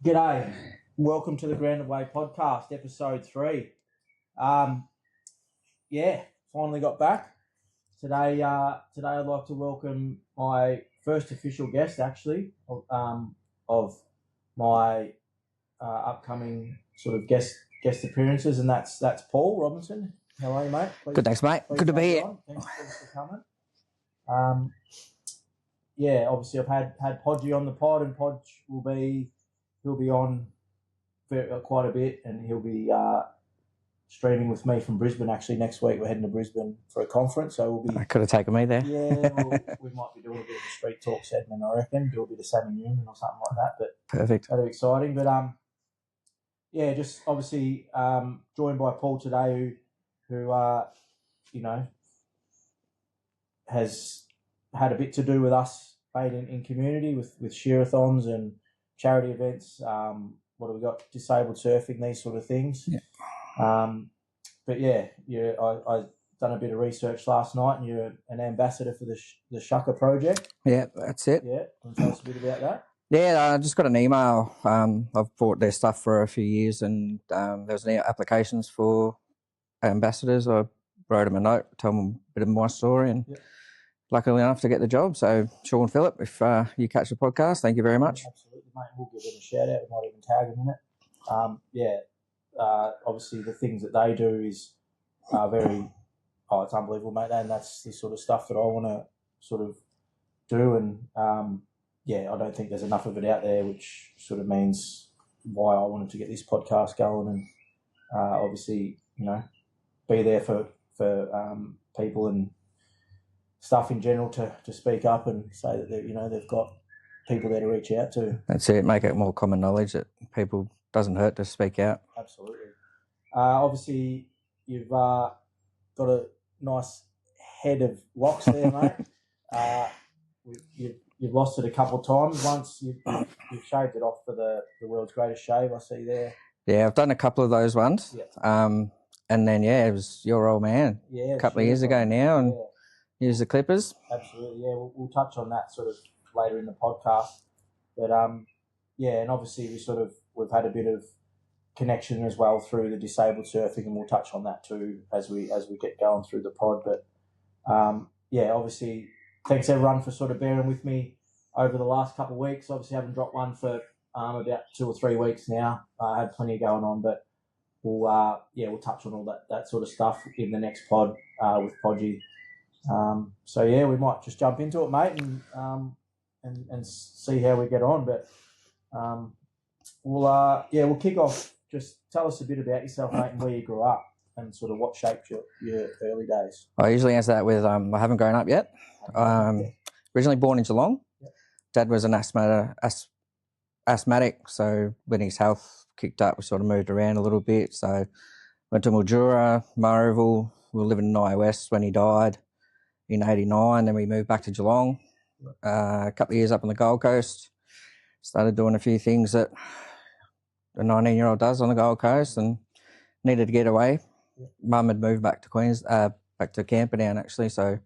G'day. Welcome to the Grounded Way podcast, episode 3. Finally got back. Today I'd like to welcome my first official guest, actually, of my upcoming sort of guest appearances, and that's Paul Robinson. How are you, mate? Good, thanks, mate. Good to be here. Thanks for coming. Obviously I've had Podgy on the pod, and Podge he'll be on quite a bit, and he'll be streaming with me from Brisbane. Actually, next week we're heading to Brisbane for a conference, so we'll be. I could have taken me there. Yeah, we might be doing a bit of a street talk segment, I reckon. Do a bit of Sammy Newman or something like that. But perfect. That'll be exciting. But just obviously joined by Paul today, who has had a bit to do with us, mate, in community with shear-a-thons and charity events. What have we got? Disabled surfing, these sort of things. Yeah. I done a bit of research last night, and you're an ambassador for the Cuppa project. Yeah, that's it. Yeah, can you tell us a bit about that? Yeah, I just got an email. I've bought their stuff for a few years, and there was applications for ambassadors. I wrote them a note, told them a bit of my story, and luckily enough to get the job. So, Sean Phillip, if you catch the podcast, thank you very much. Absolutely, mate. We'll give them a shout out. We might even tag them in it. Obviously the things that they do is it's unbelievable, mate. And that's the sort of stuff that I want to sort of do. And I don't think there's enough of it out there, which sort of means why I wanted to get this podcast going, and obviously, be there for people and stuff in general to speak up and say that they've got people there to reach out to. That's it. Make it more common knowledge that people doesn't hurt to speak out. Absolutely. Obviously, you've got a nice head of locks there, mate. You've lost it a couple of times. Once you've shaved it off for the world's greatest shave, I see there. Yeah, I've done a couple of those ones. Yeah. And then it was your old man. Yeah. A couple of years ago now, and use the clippers. Absolutely. Yeah, we'll touch on that sort of later in the podcast. But and obviously we've had a bit of connection as well through the disabled surfing, and we'll touch on that too as we get going through the pod. But obviously thanks everyone for sort of bearing with me over the last couple of weeks. Obviously haven't dropped one for about 2 or 3 weeks now. I had plenty going on, but we'll touch on all that sort of stuff in the next pod with Podgy. We might just jump into it, mate, and see how we get on. But we'll kick off. Just tell us a bit about yourself, mate, and where you grew up, and sort of what shaped your early days. I usually answer that with I haven't grown up yet. Originally born in Geelong. Yep. Dad was an asthmatic, so when his health kicked up, we sort of moved around a little bit. So went to Mildura, Murrayville. We were living in iOS when he died in 89. Then we moved back to Geelong. A couple of years up on the Gold Coast. Started doing a few things that a 19-year-old does on the Gold Coast, and needed to get away. Yeah. Mum had moved back to back to Camperdown actually, so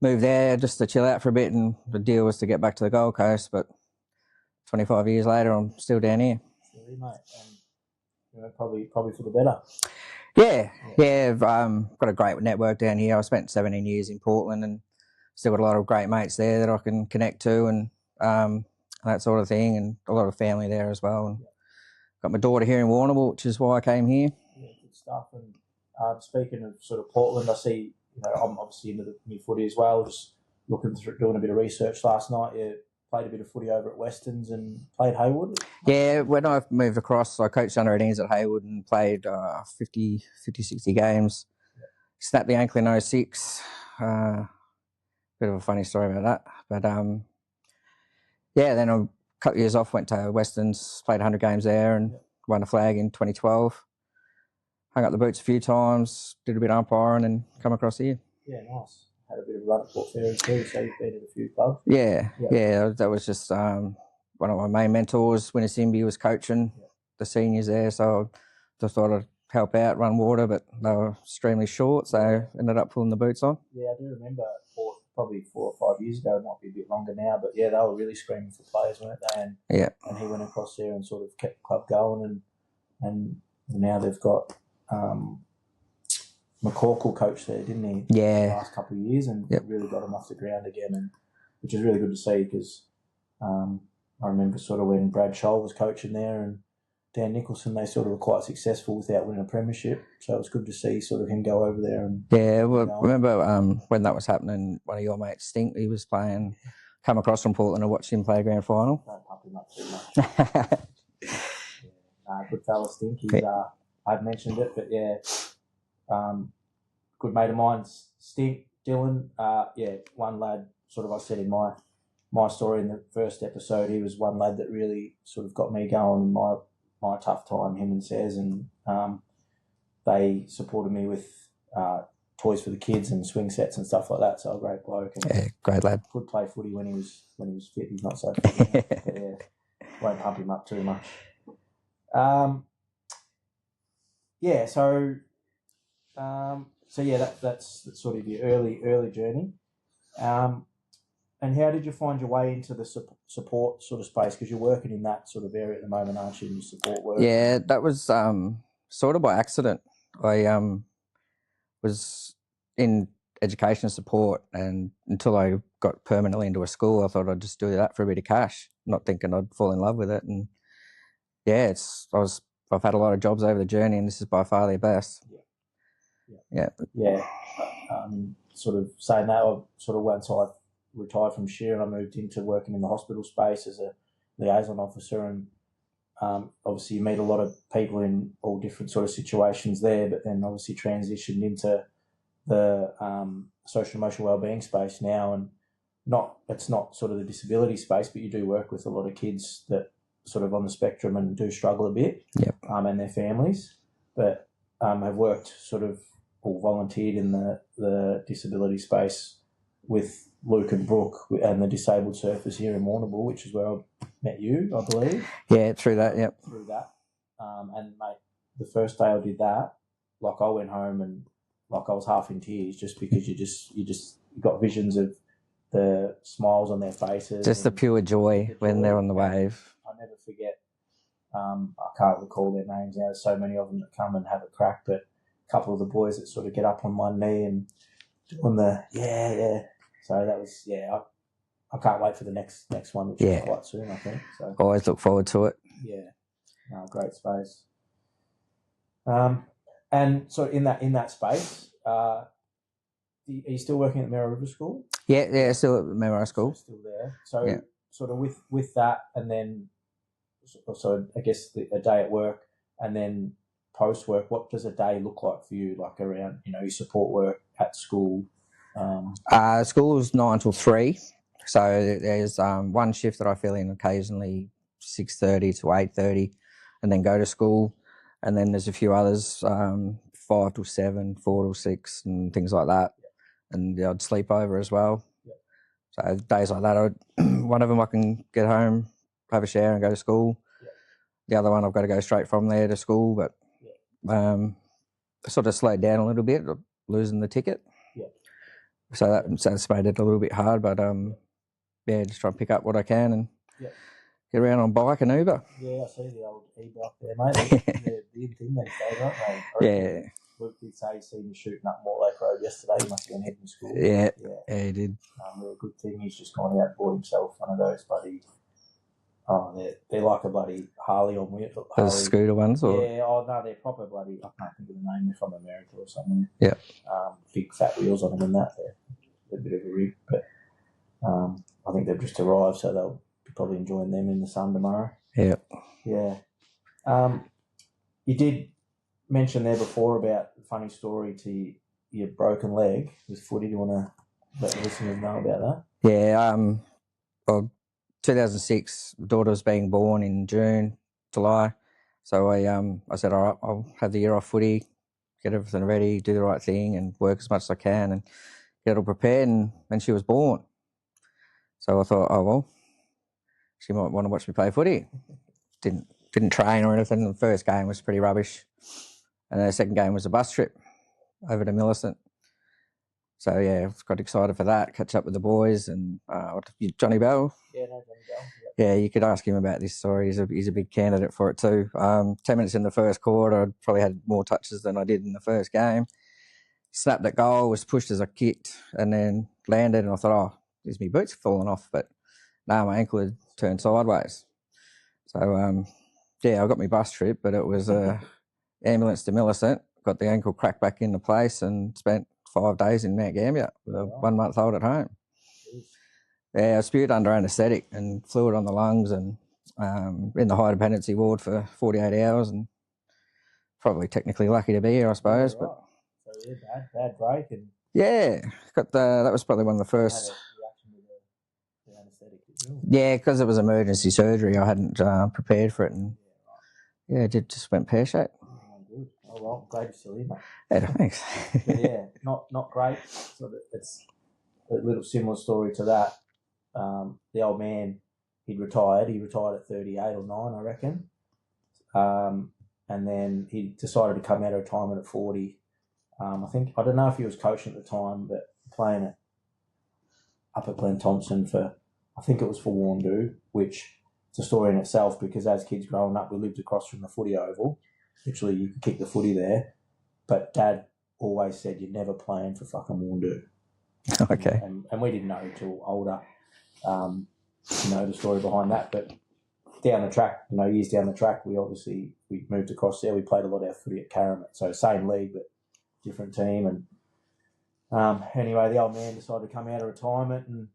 moved there just to chill out for a bit, and the deal was to get back to the Gold Coast. But 25 years later, I'm still down here. Still here, mate, and probably for the better. Yeah. I've got a great network down here. I spent 17 years in Portland, and still got a lot of great mates there that I can connect to, and that sort of thing, and a lot of family there as well. And got my daughter here in Warrnambool, which is why I came here. Yeah, good stuff. And speaking of sort of Portland, I see, I'm obviously into the new footy as well. Just looking through, doing a bit of research last night. You played a bit of footy over at Westerns and played Haywood. Yeah, when I moved across, I coached under 18s at Haywood and played 50, 60 games. Yeah. Snapped the ankle in 06. Bit of a funny story about that. But then a couple of years off, went to Westerns, played 100 games there, and won a flag in 2012. Hung up the boots a few times, did a bit of umpiring, and come across here. Yeah, nice. Had a bit of a run at Port Fairy too, so you've been at a few clubs. Yeah, that was just one of my main mentors. Winner Simby was coaching the seniors there, so just thought I'd help out, run water, but they were extremely short, so ended up pulling the boots on. Yeah, I do remember Port probably 4 or 5 years ago. It might be a bit longer now, but yeah, they were really screaming for players, weren't they? And he went across there and sort of kept the club going, and now they've got McCorkle coach there, didn't he? Yeah. The last couple of years, and really got him off the ground again, and which is really good to see because I remember sort of when Brad Scholl was coaching there and Dan Nicholson, they sort of were quite successful without winning a premiership. So it was good to see sort of him go over there. And well, remember when that was happening, one of your mates, Stink, he was playing, come across from Portland and watched him play a grand final. Don't pump him up too much. Good fella, Stink. I've mentioned it, but good mate of mine, Stink, Dylan. One lad, sort of I said in my story in the first episode, he was one lad that really sort of got me going in my tough time, him and Sez, and they supported me with toys for the kids and swing sets and stuff like that. So a great bloke. And great lad. Could play footy when he was fit. He's not so fit now. But won't pump him up too much. That's sort of your early journey. And how did you find your way into the support sort of space? Because you're working in that sort of area at the moment, aren't you, in your support work? Yeah, that was sort of by accident. I was in education support, and until I got permanently into a school, I thought I'd just do that for a bit of cash, not thinking I'd fall in love with it. And I've had a lot of jobs over the journey, and this is by far the best. Yeah. Sort of saying that, once I retired from Shearer, I moved into working in the hospital space as a liaison officer, and obviously you meet a lot of people in all different sort of situations there, but then obviously transitioned into the social emotional wellbeing space now, and it's not sort of the disability space, but you do work with a lot of kids that sort of on the spectrum and do struggle a bit, and their families, but have worked sort of or volunteered in the disability space with Luke and Brooke and the disabled surfers here in Warrnambool, which is where I met you, I believe. Yeah, through that, yep. Through that. And, mate, the first day I did that, like I went home and like I was half in tears just because you got visions of the smiles on their faces. Just the pure joy when they're on the wave. I never forget, I can't recall their names now. There's so many of them that come and have a crack, but a couple of the boys that sort of get up on one knee and doing the, So that was, I can't wait for the next one, which is quite soon, I think. So always look forward to it. Yeah, no, great space. And so in that space, are you still working at Merrill River School? Yeah, still at Merrill School. Still there. So sort of with that, and then so I guess a day at work, and then post work. What does a day look like for you? Like around your support work at school. School is 9 till 3, so there's one shift that I fill in occasionally, 6:30 to 8:30, and then go to school, and then there's a few others, 5 till 7, 4 till 6, and things like that, and I'd sleep over as well. So days like that, one of them I can get home, have a shower, and go to school. The other one I've got to go straight from there to school, but I sort of slowed down a little bit, losing the ticket. So that's made it a little bit hard, but just try and pick up what I can and get around on bike and Uber. Yeah, I see the old e-bike there, mate. They're the big thing these days, aren't they? Yeah. Luke did say he'd seen you shooting up Mortlake Road yesterday. He must have been heading to school. Yeah, he did. A good thing. He's just gone out and bought himself one of those bloody... Oh, they're like a bloody Harley on wheels. Those scooter ones? Or? Yeah, no, they're proper bloody... I can't think of the name. They're from America or somewhere. Yeah. Big fat wheels on them and that. They're a bit of a rig, but I think they've just arrived, so they'll be probably enjoying them in the sun tomorrow. Yeah. Yeah. You did mention there before about the funny story to your broken leg with footy. Do you want to let the listeners know about that? Yeah. 2006, daughter was being born in June, July. So I said, all right, I'll have the year off footy, get everything ready, do the right thing, and work as much as I can, and get it all prepared. And then she was born. So I thought, oh well, she might want to watch me play footy. Didn't train or anything. The first game was pretty rubbish, and then the second game was a bus trip over to Millicent. So yeah, I got excited for that. Catch up with the boys and Johnny Bell. Yeah, no, Johnny Bell. Yeah, you could ask him about this story. He's a big candidate for it too. 10 minutes in the first quarter, I probably had more touches than I did in the first game. Snapped at goal, was pushed as I kicked, and then landed. And I thought, oh, is my boots falling off? But no, my ankle had turned sideways. So yeah, I got my bus trip, but it was ambulance to Millicent. Got the ankle cracked back into place and spent 5 days in Mount Gambier with a 1 month old at home. Yeah, I spewed under anaesthetic and fluid on the lungs and in the high dependency ward for 48 hours and probably technically lucky to be here, I suppose. Yeah, right. But so yeah, bad break. And yeah, that was probably one of the first. Had a reaction to the anaesthetic, didn't you? Yeah, because it was emergency surgery, I hadn't prepared for it, and yeah, it just went pear-shaped. Oh, good. Oh well, glad you're still here, mate. Yeah, thanks. But yeah, not great. So it's a little similar story to that. The old man, he'd retired. He retired at 38 or 9, I reckon. And then he decided to come out of retirement at 40. I don't know if he was coaching at the time, but playing up at Glen Thompson I think it was for Warndoo, which it's a story in itself because as kids growing up, we lived across from the footy oval. Literally, you could kick the footy there. But Dad always said, you're never playing for fucking Warndoo. Okay. And we didn't know until older, the story behind that. But down the track, years down the track, we moved across there. We played a lot of our footy at Caramat. So same league, but different team. And anyway, the old man decided to come out of retirement and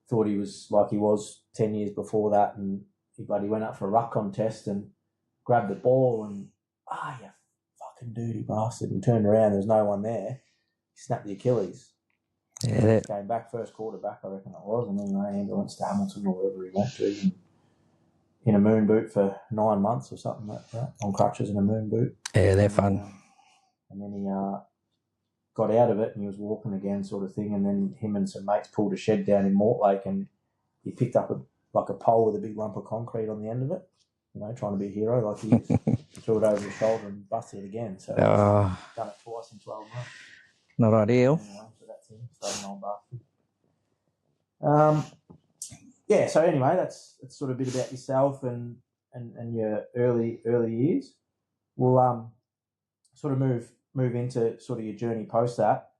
thought he was 10 years before that. And he went up for a ruck contest and grabbed the ball and, you fucking dirty bastard, and turned around. There was no one there. He snapped the Achilles. Yeah, came back, first quarter back, I reckon it was, and then they ambulance to Hamilton or wherever he went to. In a moon boot for 9 months or something like that, on crutches in a moon boot. Yeah, they're fun. And then he got out of it and he was walking again, sort of thing. And then him and some mates pulled a shed down in Mortlake and he picked up a pole with a big lump of concrete on the end of it. Trying to be a hero like he is. Threw it over his shoulder and busted it again. So done it twice in 12 months. Not ideal. Anyway, so that's him. Stubborn old bastard. Yeah, so anyway, that's sort of a bit about yourself and your early years. We'll sort of move into sort of your journey post that.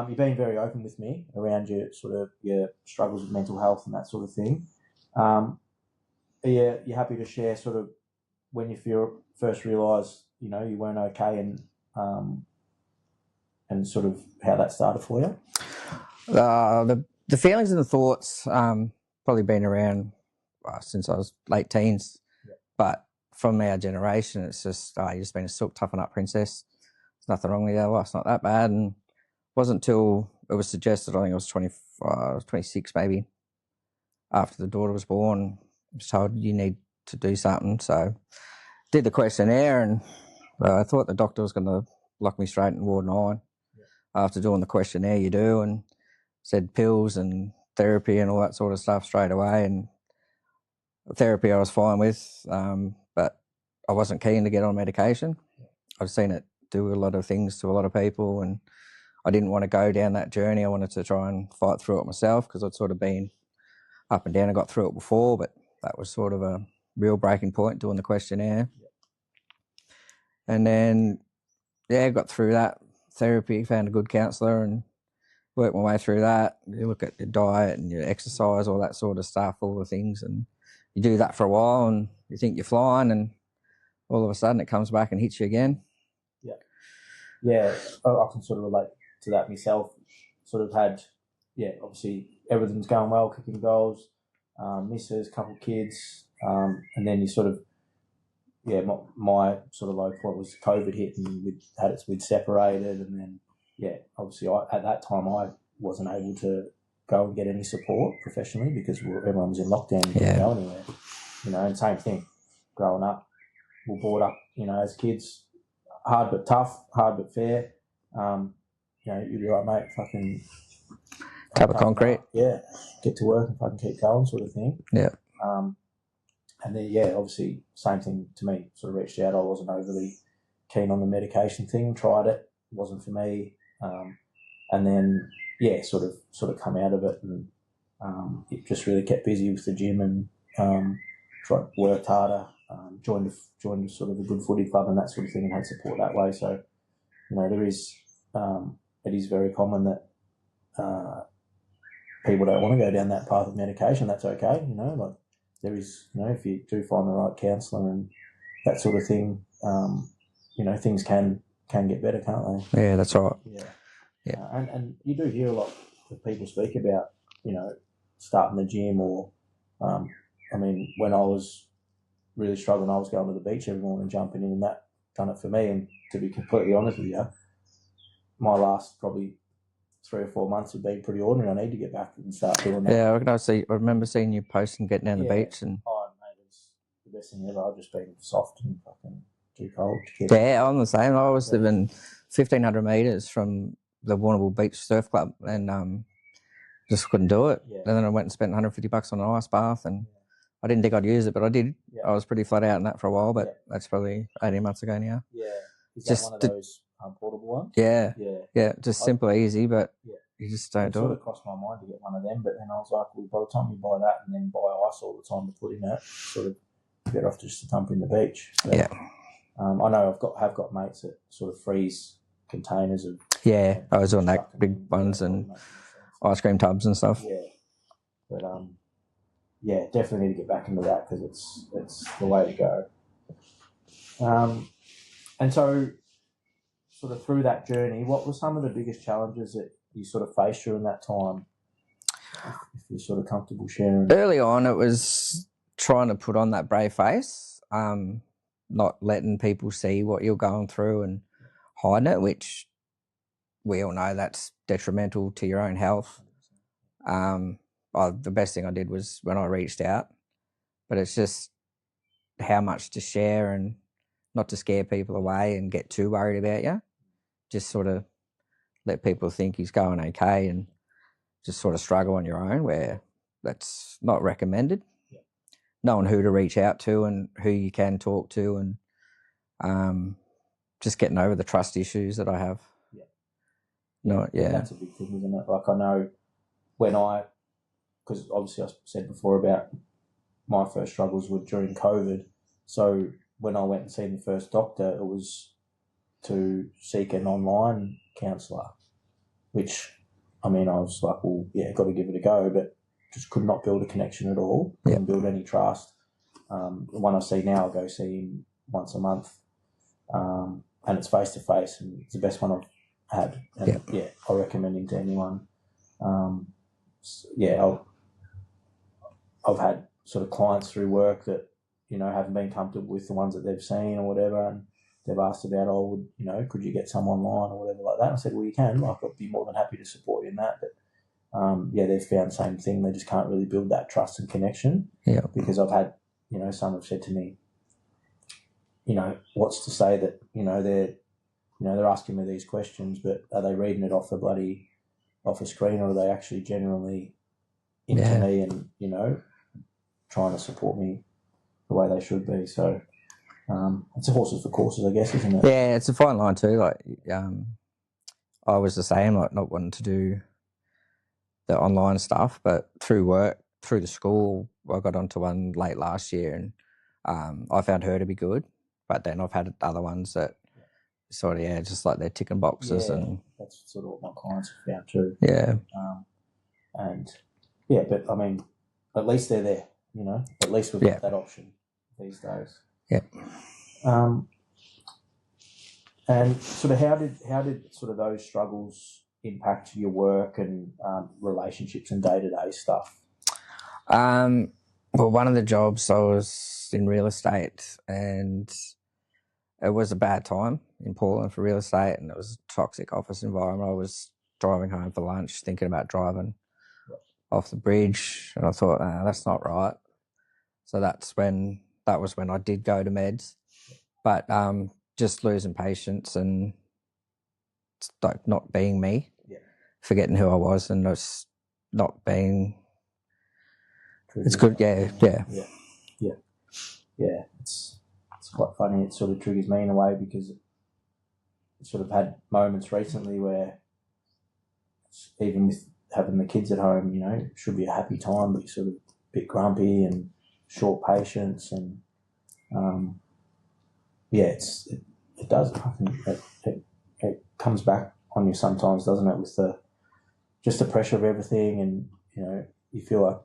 You've been very open with me around your struggles with mental health and that sort of thing. Are you happy to share sort of when you first realised you weren't okay and sort of how that started for you? The feelings and the thoughts probably been around since I was late teens. Yeah. But from our generation, it's just you've just been a silk toughen up princess. There's nothing wrong with your life's not that bad. And it wasn't until it was suggested, I think I was 26 maybe, after the daughter was born, I was told you need to do something. So did the questionnaire and I thought the doctor was going to lock me straight in Ward 9. After doing the questionnaire you do, and said pills and therapy and all that sort of stuff straight away. And therapy I was fine with, but I wasn't keen to get on medication. I've seen it do a lot of things to a lot of people and I didn't want to go down that journey. I wanted to try and fight through it myself because I'd sort of been up and down and got through it before, but that was sort of a real breaking point doing the questionnaire. And then, got through that therapy, found a good counsellor and worked my way through that. You look at your diet and your exercise, all that sort of stuff, all the things, and you do that for a while and you think you're flying and all of a sudden it comes back and hits you again. Yeah, I can sort of relate to that myself. Sort of had, obviously everything's going well, kicking goals, misses, couple kids, and then you sort of, my sort of low point was COVID hit and we'd separated, and then obviously at that time I wasn't able to go and get any support professionally because everyone was in lockdown and couldn't go anywhere. And same thing, growing up, we were brought up, as kids, hard but tough, hard but fair. You'd be like, mate, fucking tub of concrete. Get to work and fucking keep going, sort of thing. Yeah. And then, obviously, same thing to me. Sort of reached out. I wasn't overly keen on the medication thing. Tried it. Wasn't for me. And then sort of come out of it, and it just really kept busy with the gym and worked harder. Joined sort of a good footy club and that sort of thing, and had support that way. So there is it is very common that people don't want to go down that path of medication. That's okay, like there is, if you do find the right counsellor and that sort of thing, things can get better, can't they? Yeah, that's right. Yeah. And you do hear a lot of people speak about, starting the gym or, when I was really struggling, I was going to the beach every morning, jumping in, and that done it for me. And to be completely honest with you, my last probably 3 or 4 months have been pretty ordinary. I need to get back and start doing that. Yeah, I remember seeing you post and getting down the beach. And mate, it's the best thing ever. I've just been soft and fucking too cold to get. Yeah, I'm the same. I was living 1,500 metres from the Warrnambool Beach Surf Club, and just couldn't do it. Yeah. And then I went and spent $150 on an ice bath, and I didn't think I'd use it, but I did. Yeah. I was pretty flat out in that for a while, but that's probably 18 months ago now. Yeah. Is that one of those portable ones? Yeah. Yeah, just simple, easy, but you just don't do it. It sort of crossed my mind to get one of them, but then I was like, well, by the time you buy that and then buy ice all the time to put in it, sort of better off just to dump in the beach. But, I know I've got mates that sort of freeze containers of... Yeah, I was on that, big ones and ice cream tubs and stuff. Yeah. But, definitely need to get back into that because it's the way to go. And so, sort of through that journey, what were some of the biggest challenges that you sort of faced during that time? If you're sort of comfortable sharing. Early on, it was trying to put on that brave face, not letting people see what you're going through and hiding it, which we all know that's detrimental to your own health. The best thing I did was when I reached out, but it's just how much to share and not to scare people away and get too worried about you. Just sort of let people think he's going okay and just sort of struggle on your own, where that's not recommended. Yeah. Knowing who to reach out to and who you can talk to, and just getting over the trust issues that I have. Yeah. No, yeah. That's a big thing, isn't it? Like I know because obviously I said before about my first struggles were during COVID. So when I went and seen the first doctor, it was to seek an online counsellor, which, I was like, well, got to give it a go, but just could not build a connection at all. Couldn't build any trust. The one I see now, I go see him once a month, and it's face-to-face, and it's the best one I've had. And I recommend him to anyone. I've had sort of clients through work that, haven't been comfortable with the ones that they've seen or whatever, and they've asked about, could you get some online or whatever like that? And I said, well, you can. Like, I'd be more than happy to support you in that. But, they've found the same thing. They just can't really build that trust and connection. Yeah. Because I've had, some have said to me, what's to say that, they're asking me these questions, but are they reading it off a screen, or are they actually genuinely into me and, trying to support me the way they should be? So it's a horses for courses, I guess, isn't it? Yeah, it's a fine line too. Like, I was the same, like not wanting to do the online stuff, but through work, through the school, I got onto one late last year, and I found her to be good. But then I've had other ones that sort of, just like they're ticking boxes. And that's sort of what my clients have found too. Yeah. But at least they're there, at least we've got that option these days. Yeah. And sort of how did sort of those struggles impact your work and relationships and day-to-day stuff? Well, one of the jobs, I was in real estate, and it was a bad time in Portland for real estate, and it was a toxic office environment. I was driving home for lunch thinking about driving off the bridge, and I thought, that's not right. So that was when I did go to meds, but just losing patience and like not being me, forgetting who I was, and just not being. It's good, yeah. It's quite funny. It sort of triggers me in a way, because it sort of had moments recently where even with having the kids at home, you know, it should be a happy time, but you're sort of a bit grumpy and short patience, and it does. It comes back on you sometimes, doesn't it? With the pressure of everything, and you know, you feel like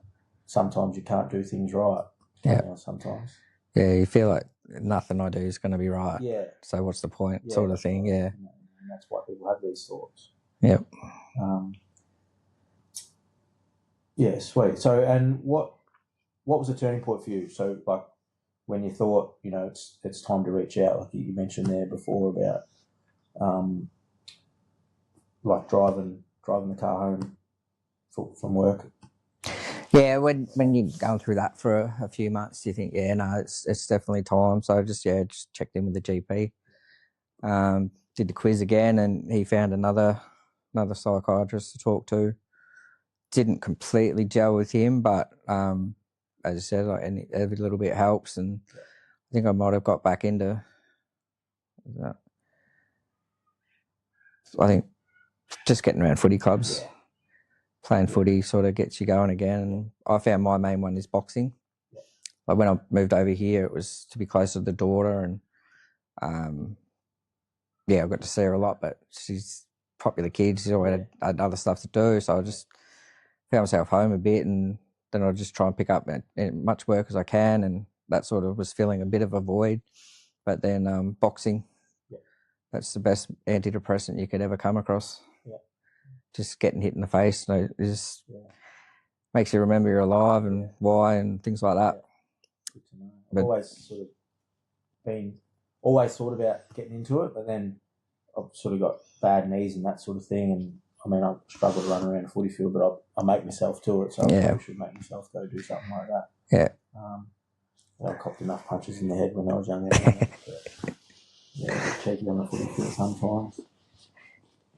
sometimes you can't do things right. Yeah. Sometimes. Yeah, you feel like nothing I do is going to be right. Yeah. So what's the point, sort of thing? Right. Yeah. And that's why people have these thoughts. Yep. Yeah, sweet. So, and what was the turning point for you? So, like, when you thought, you know, it's time to reach out, like you mentioned there before about, like driving the car home from work. Yeah, when you're going through that for a few months, you think, yeah, no, it's definitely time. So I just checked in with the GP, did the quiz again, and he found another psychiatrist to talk to. Didn't completely gel with him, but as I said, like every little bit helps, and I think I might have got back into that. I think just getting around footy clubs. Yeah. Playing footy sort of gets you going again. And I found my main one is boxing. Like when I moved over here, it was to be closer to the daughter, and I got to see her a lot. But she's a popular kid. She's always had other stuff to do, so I just found myself home a bit, and then I just try and pick up as much work as I can, and that sort of was filling a bit of a void. But then boxing, that's the best antidepressant you could ever come across. Just getting hit in the face, you know, it just makes you remember you're alive and why and things like that. Good to know. I've always thought about getting into it, but then I've sort of got bad knees and that sort of thing, and I mean, I struggle to run around a footy field, but I make myself do it, so I probably should make myself go do something like that. Yeah. I copped enough punches in the head when I was younger. Cheeky on the footy field sometimes.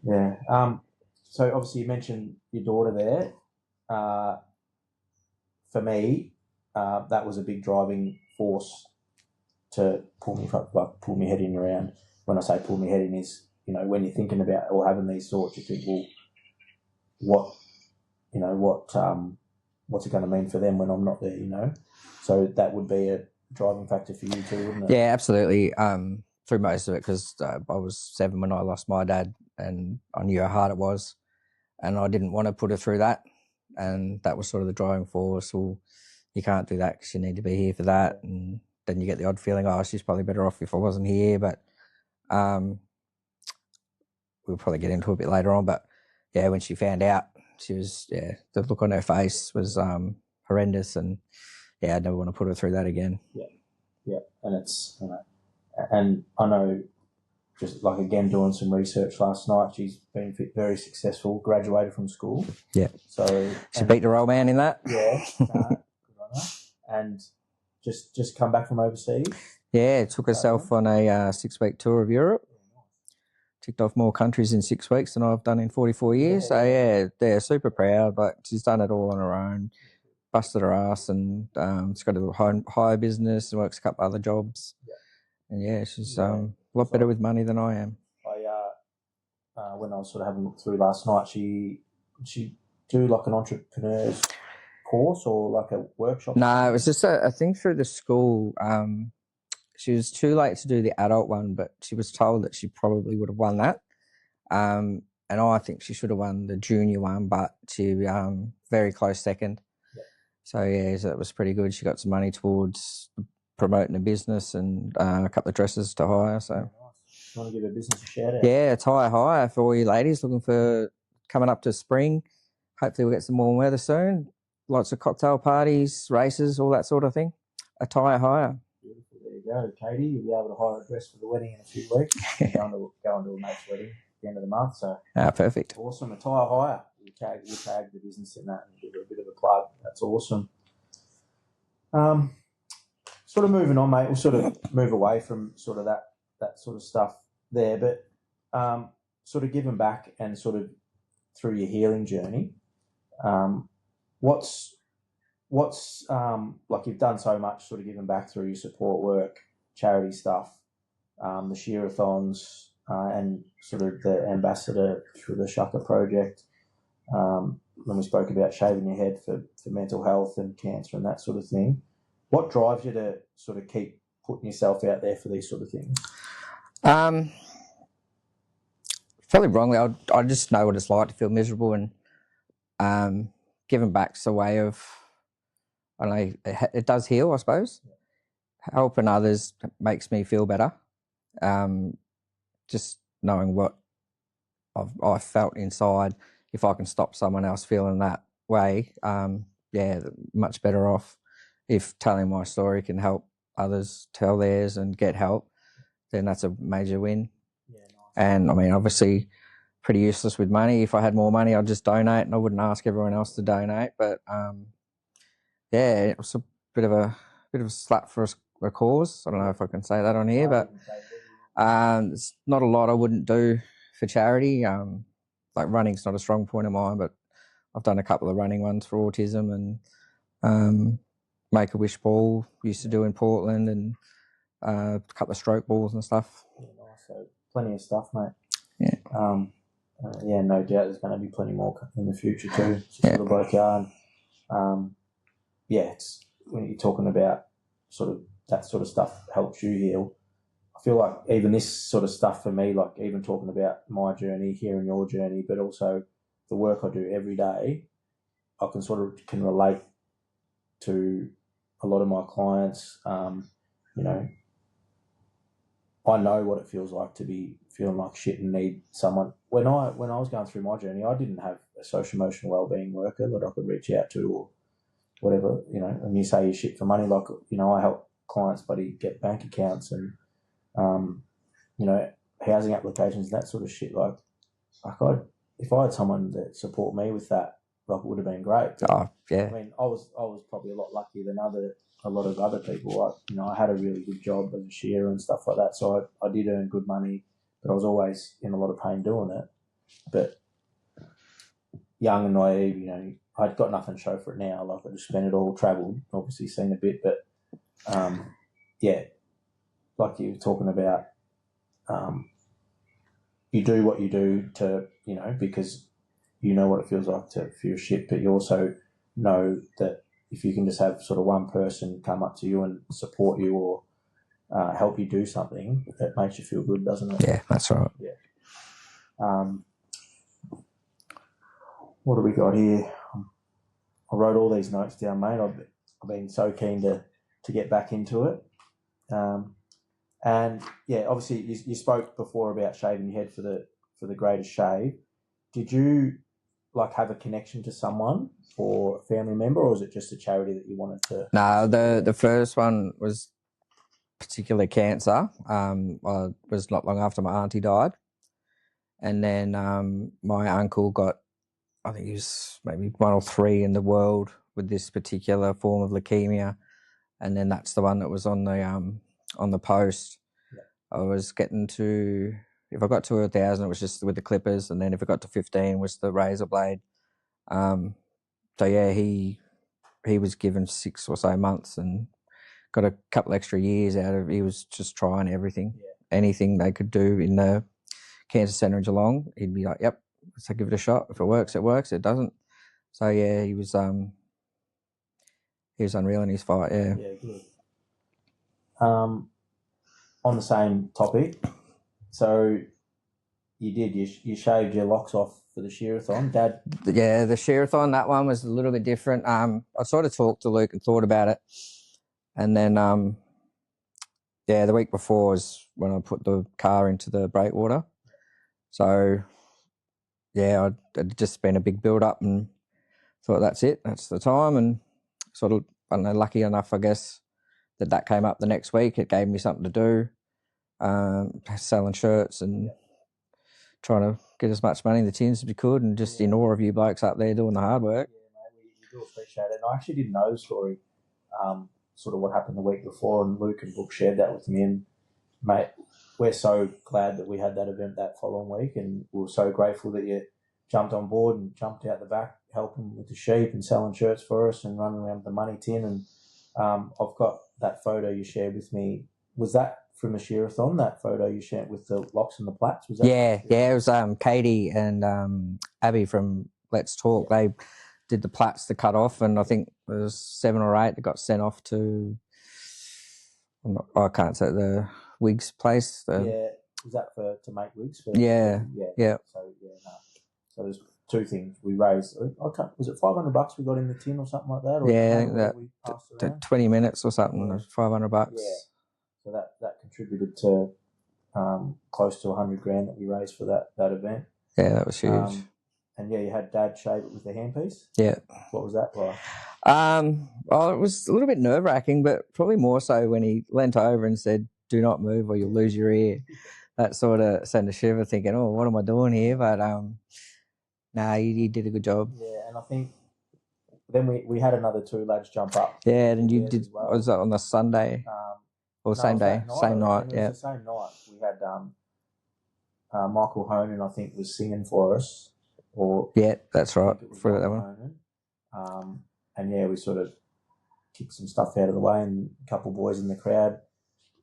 Yeah. So obviously you mentioned your daughter there. For me, that was a big driving force to pull me head in around. When I say pull me head in is, you know, when you're thinking about or having these thoughts, you think, well, what's it going to mean for them when I'm not there, you know? So that would be a driving factor for you too, wouldn't it? Yeah, absolutely. Through most of it, because I was 7 when I lost my dad, and I knew how hard it was, and I didn't want to put her through that, and that was sort of the driving force. Well, you can't do that because you need to be here for that, and then you get the odd feeling, oh, she's probably better off if I wasn't here, but we'll probably get into it a bit later on, but yeah, when she found out, she was, the look on her face was horrendous, and I never want to put her through that again. Yeah, and it's, you know, and I know, just like again doing some research last night, she's been very successful, graduated from school. Yeah. So she beat her old man in that. Yeah. Good on her. And just come back from overseas. Yeah, took herself on a 6-week tour of Europe. Ticked off more countries in 6 weeks than I've done in 44 years. So they're super proud, but she's done it all on her own. Busted her ass, and she's got a hire business and works a couple other jobs. And she's a lot better with money than I am. When I was sort of having a look through last night, she do like an entrepreneur's course or like a workshop? No, it was just a thing through the school. She was too late to do the adult one, but she was told that she probably would have won that. And I think she should have won the junior one, but she very close second. So it was pretty good. She got some money towards promoting a business and a couple of dresses to hire. So, nice. You want to give a business a shout out? Yeah, Attire Hire for all you ladies looking for coming up to spring. Hopefully we'll get some warm weather soon. Lots of cocktail parties, races, all that sort of thing. Attire Hire. Beautiful. There you go, Katie. You'll be able to hire a dress for the wedding in a few weeks. Go on to a mate's wedding at the end of the month. So perfect. Awesome. Attire Hire. We'll tag the business in that and give it a bit of a plug. That's awesome. Sort of moving on, mate. We'll sort of move away from sort of that sort of stuff there, but sort of giving back and sort of through your healing journey, what's like you've done so much sort of giving back through your support work, charity stuff, the shear-a-thons, and sort of the ambassador through the Cuppa project. when we spoke about shaving your head for mental health and cancer and that sort of thing. What drives you to sort of keep putting yourself out there for these sort of things? Probably wrongly. I just know what it's like to feel miserable, and giving back's a way of, I don't know, it does heal, I suppose. Helping others makes me feel better. Just knowing what I felt inside, if I can stop someone else feeling that way, much better off. If telling my story can help others tell theirs and get help, then that's a major win. Yeah, nice. And I mean, obviously, pretty useless with money. If I had more money, I'd just donate, and I wouldn't ask everyone else to donate. But it was a bit of a slap for a cause. I don't know if I can say that on here, but it's not a lot I wouldn't do for charity. Like running's not a strong point of mine, but I've done a couple of running ones for autism, and Make-A-Wish ball used to do in Portland, and a couple of stroke balls and stuff. Yeah, nice. So plenty of stuff, mate. Yeah. No doubt there's going to be plenty more in the future too. For the bloke yarn. It's when you're talking about sort of that sort of stuff helps you heal. I feel like even this sort of stuff for me, like even talking about my journey, hearing your journey, but also the work I do every day, I can relate to a lot of my clients. I know what it feels like to be feeling like shit and need someone. When I was going through my journey, I didn't have a social emotional wellbeing worker that I could reach out to or whatever, and you say you're shit for money, like, I help clients get bank accounts and, housing applications, that sort of shit. If I had someone that support me with that, like, it would have been great. But, Oh, yeah. I mean, I was probably a lot luckier than a lot of other people. I had a really good job as a shearer and stuff like that, so I did earn good money, but I was always in a lot of pain doing it. But young and naive, I'd got nothing to show for it now. Like, I just spent it all, travelled, obviously seen a bit, but like you were talking about, you do what you do to, because you know what it feels like to feel shit, but you also know that if you can just have sort of one person come up to you and support you or help you do something, that makes you feel good, doesn't it? Yeah, that's right. Yeah. What do we got here? I wrote all these notes down, mate. I've been so keen to get back into it. Obviously you spoke before about shaving your head for the greatest shave. Did you have a connection to someone or a family member, or was it just a charity that you wanted to? No, the first one was particular cancer. I was not long after my auntie died, and then my uncle got, I think he was maybe 1 or 3 in the world with this particular form of leukemia, and then that's the one that was on the post. Yeah. I was getting to, if I got to 1,000, it was just with the clippers, and then if I got to 15, was the razor blade. He was given 6 or so months and got a couple extra years out of. He was just trying everything, anything they could do in the cancer centre in Geelong. He'd be like, "Yep, let's give it a shot. If it works, it works. It doesn't." So yeah, he was unreal in his fight. Yeah. Yeah, good. On the same topic, so you shaved your locks off for the shearathon, Dad? Yeah, the shearathon, that one was a little bit different. I sort of talked to Luke and thought about it, and then the week before was when I put the car into the breakwater. So yeah, it'd just been a big build up and thought that's it, that's the time, and sort of, I don't know, lucky enough, I guess, that came up the next week. It gave me something to do, selling shirts and trying to get as much money in the tins as we could, and just in awe of you blokes up there doing the hard work. Yeah, mate, we do appreciate it. And I actually didn't know the story, sort of what happened the week before, and Luke and Book shared that with me. And, mate, we're so glad that we had that event that following week, and we were so grateful that you jumped on board and jumped out the back helping with the sheep and selling shirts for us and running around with the money tin. And I've got that photo you shared with me. Was that from a shearathon, that photo you shared with the locks and the plaits? Was that? Yeah, it was Katie and Abby from Let's Talk. They did the plats to cut off, and I think there was 7 or 8 that got sent off to. I can't say the wigs place. Was that to make wigs? Yeah. So So there's 2 things we raised. Was it $500 we got in the tin or something like that? Or I think that we passed around? 20 minutes or something. Yeah. $500. Yeah. So that contributed to close to $100,000 that we raised for that event. Yeah, that was huge. And you had Dad shave it with the handpiece. Yeah. What was that like? It was a little bit nerve-wracking, but probably more so when he leant over and said, "Do not move or you'll lose your ear." That sort of sent a shiver, thinking, "Oh, what am I doing here?" But he did a good job. Yeah, and I think then we had another 2 lads jump up. Yeah, and you did. Well. Was that on the Sunday or same day? Same night. Yeah, it was the same night. We had Michael Honan, I think, was singing for us. That's right. For that one. And we sort of kicked some stuff out of the way, and a couple of boys in the crowd,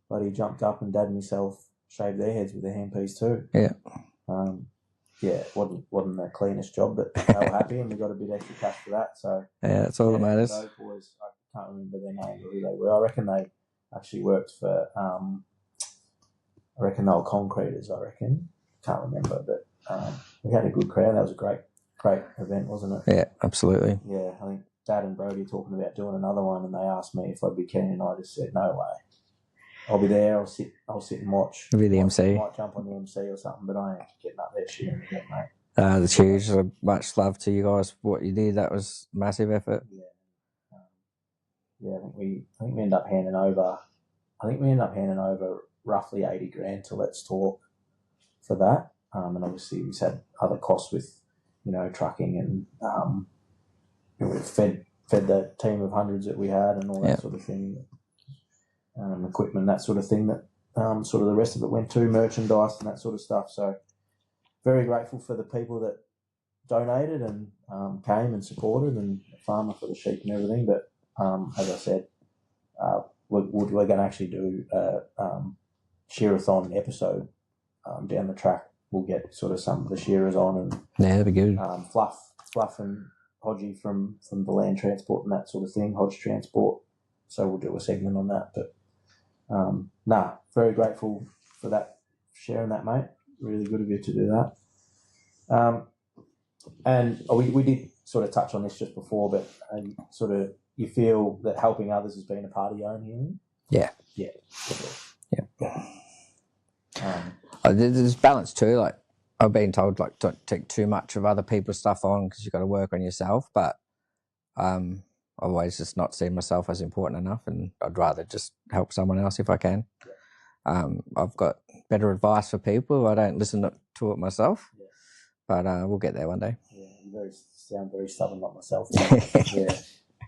but he jumped up, and Dad and myself shaved their heads with a handpiece too. Yeah. It wasn't the cleanest job, but they were happy, and we got a bit extra cash for that. So that's all that matters. Those boys, I can't remember their names or who they were. I reckon they actually worked for. I reckon they were concreters. Can't remember, but we had a good crowd. That was a great event, wasn't it? Yeah, absolutely. Yeah, I think Dad and Brody were talking about doing another one, and they asked me if I'd be keen, and I just said no way. I'll be there. I'll sit and watch. Be the MC. Might jump on the MC or something, but I ain't getting up there shooting again, mate. That's huge. Much love to you guys for what you did. That was a massive effort. Yeah. I think we ended up handing over. Roughly $80,000 to Let's Talk for that. And obviously we had other costs with, trucking and we fed that team of hundreds that we had and all that sort of thing. Equipment, that sort of thing that sort of the rest of it went to, merchandise and that sort of stuff. So very grateful for the people that donated and came and supported, and the farmer for the sheep and everything. But as I said, we're going to actually do a shearathon episode down the track. We'll get sort of some of the shearers on, and that'd be good. Fluff and Hodgie from the land transport and that sort of thing, Hodge Transport. So we'll do a segment on that. But very grateful for that, sharing that, mate. Really good of you to do that. And we did sort of touch on this just before, but you feel that helping others has been a part of your own healing? Yeah. Yeah. There's balance too. Like I've been told, like don't take too much of other people's stuff on because you've got to work on yourself. But I've always just not seen myself as important enough, and I'd rather just help someone else if I can. I've got better advice for people. I don't listen to it myself, but we'll get there one day. Yeah, you sound very stubborn like myself. Yeah,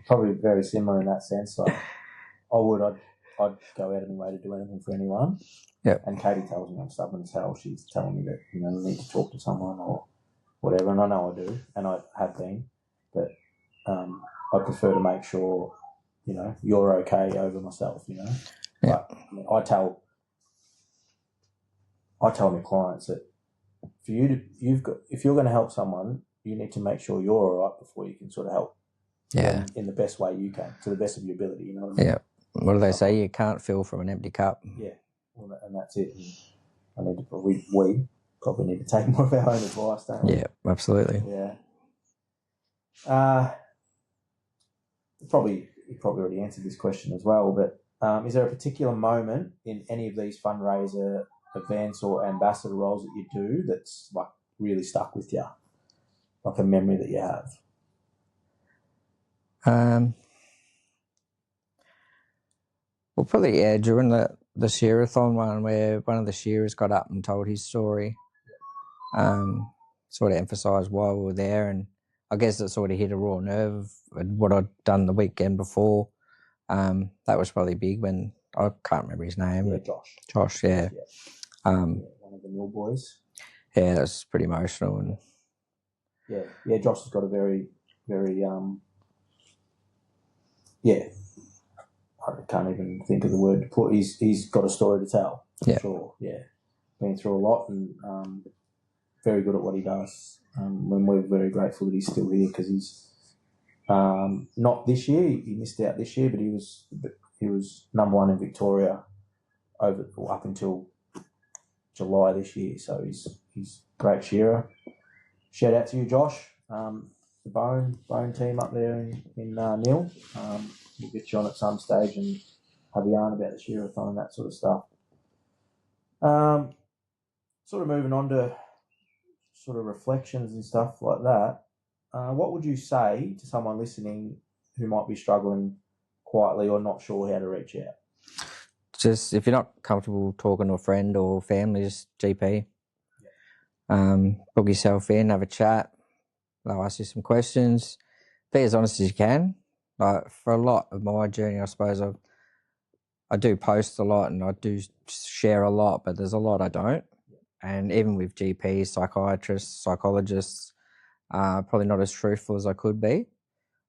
probably very similar in that sense. Like I'd go out of my way to do anything for anyone. Yeah. And Katie tells me I'm stubborn as hell. She's telling me that you need to talk to someone or whatever, and I know I do, and I have been, but I prefer to make sure you're okay over myself. Yeah. But I tell my clients that if you're going to help someone, you need to make sure you're all right before you can sort of help. Yeah. In the best way you can, to the best of your ability. You know what I mean? Yeah. What do they say? You can't fill from an empty cup. Yeah. Well, and that's it. And we probably need to take more of our own advice, don't we? Yeah, absolutely. Yeah. You probably already answered this question as well, but is there a particular moment in any of these fundraiser events or ambassador roles that you do that's like really stuck with you, like a memory that you have? Well, probably during the shearathon one where one of the shearers got up and told his story, sort of emphasised why we were there, and I guess it sort of hit a raw nerve at what I'd done the weekend before. That was probably big when I can't remember his name. Yeah, but Josh. Yeah. One of the Mill boys. Yeah, that was pretty emotional, and yeah. Josh has got a very, very I can't even think of the word to put. He's got a story to tell. For sure. Yeah, been through a lot, and very good at what he does. When we're very grateful that he's still here because he's not this year. He missed out this year, but he was number one in Victoria up until July this year. So he's a great shearer. Shout out to you, Josh. The bone team up there in Neil. We'll get you on at some stage and have a yarn about the shearathon and that sort of stuff. Sort of moving on to sort of reflections and stuff like that. What would you say to someone listening who might be struggling quietly or not sure how to reach out? Just if you're not comfortable talking to a friend or family, just GP. Book yourself in, have a chat. They'll ask you some questions. Be as honest as you can. Like for a lot of my journey, I suppose I do post a lot and I do share a lot, but there's a lot I don't. And even with GPs, psychiatrists, psychologists, probably not as truthful as I could be.